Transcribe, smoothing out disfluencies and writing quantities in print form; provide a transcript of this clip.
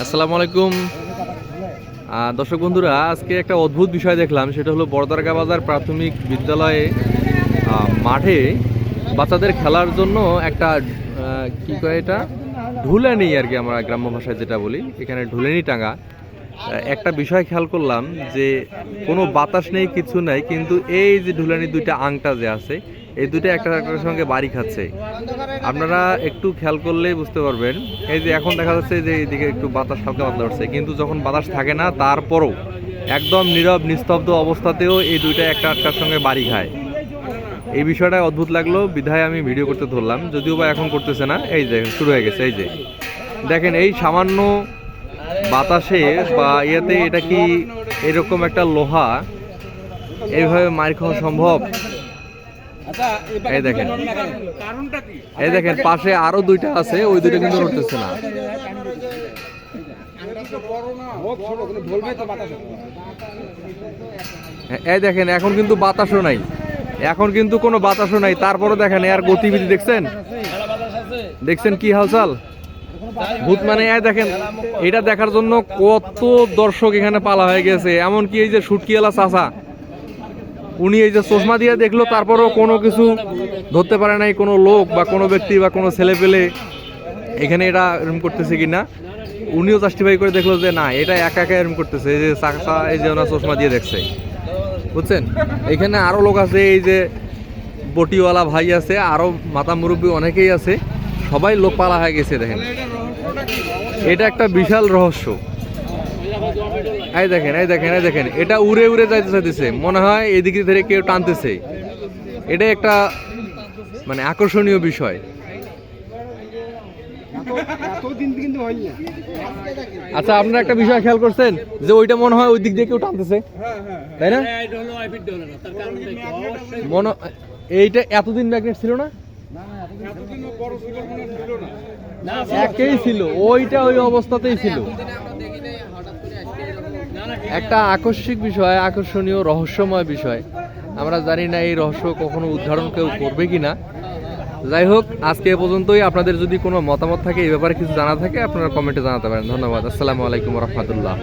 আসসালামু আলাইকুম দর্শক বন্ধুরা, আজকে একটা অদ্ভুত বিষয় দেখলাম। সেটা হলো বড়দারগা বাজার প্রাথমিক বিদ্যালয়ে মাঠে বাচ্চাদের খেলার জন্য একটা কি কয় এটা ঢুলানি আর কি, আমরা গ্রাম্য ভাষায় যেটা বলি, এখানে ঢুলানি টাঙা। একটা বিষয় খেয়াল করলাম যে কোনো বাতাস নেই, কিছু নাই, কিন্তু এই যে ঢুলানি দুইটা আংটা যে আছে, এই দুইটা একটা একটার সঙ্গে বাড়ি খাচ্ছে। আপনারা একটু খেয়াল করলেই বুঝতে পারবেন। এই যে এখন দেখা যাচ্ছে যে এইদিকে একটু বাতাস হালকা পাতলা উঠছে, কিন্তু যখন বাতাস থাকে না তারপরও একদম নীরব নিস্তব্ধ অবস্থাতেও এই দুইটা একটা একটার সঙ্গে বাড়ি খায়। এই বিষয়টা অদ্ভুত লাগলো, বিধায় আমি ভিডিও করতে ধরলাম। যদিও বা এখন করতেছে না, এই যে শুরু হয়ে গেছে। এই যে দেখেন, এই সামান্য বাতাসে বা ইয়েতে এটা কি এরকম একটা লোহা এইভাবে মার খাওয়া সম্ভব? এই দেখেন, এই দেখেন পাশে আরো দুইটা আছে, ওই দুইটা কিন্তু নড়তেছে না। এই দেখেন, এখন কিন্তু বাতাসও নাই, এখন কিন্তু কোনো বাতাসও নাই, তারপরে দেখেন এর গতিবিধি দেখছেন, দেখছেন কি হালচাল ভূত মানে। দেখেন, এটা দেখার জন্য কত দর্শক এখানে পালা হয়ে গেছে। এমনকি এই যে শুটকিওয়ালা চাচা, উনি এই যে চশমা দিয়ে দেখলো, তারপরেও কোনো কিছু ধরতে পারে নাই, কোনো লোক বা কোনো ব্যক্তি বা কোনো ছেলে পেলে এখানে এটা এরকম করতেছে কিনা। উনিও জাস্টিফাই করে দেখলো যে না, এটা একা একা এরকম করতেছে। এই যে চাচা এই যে ওনার চশমা দিয়ে দেখছে, বুঝছেন। এখানে আরো লোক আছে, এই যে বটিওয়ালা ভাই আছে, আরো মাথা মুরব্বী অনেকেই আছে, সবাই লোক পালা হয়ে গেছে। দেখেন, এটা একটা বিশাল রহস্য। এই দেখেন, এই দেখেন, এই দেখেন, এটা উড়ে উড়ে যাইতে চাইতেছে, মনে হয় এদিকে ধরে কেউ টানতেছে। এটা একটা মানে আকর্ষণীয় বিষয়। আচ্ছা, আপনারা একটা বিষয় খেয়াল করছেন যে ওইটা মনে হয় ওই দিক দিয়ে কেউ টানতেছে, তাই না? মনে এইটা এতদিন ম্যাগনেট ছিল না, একেই ছিল, ওইটা ওই অবস্থাতেই ছিল। একটা আকস্মিক বিষয়, আকর্ষণীয় রহস্যময় বিষয়। আমরা জানি না এই রহস্য কখনো উদ্ঘাটন কেউ করবে কিনা। যাই হোক, আজকে এ পর্যন্তই। আপনাদের যদি কোনো মতামত থাকে, এই ব্যাপারে কিছু জানা থাকে, আপনারা কমেন্টে জানাতে পারেন। ধন্যবাদ। আসসালামু আলাইকুম রহমতুল্লাহ।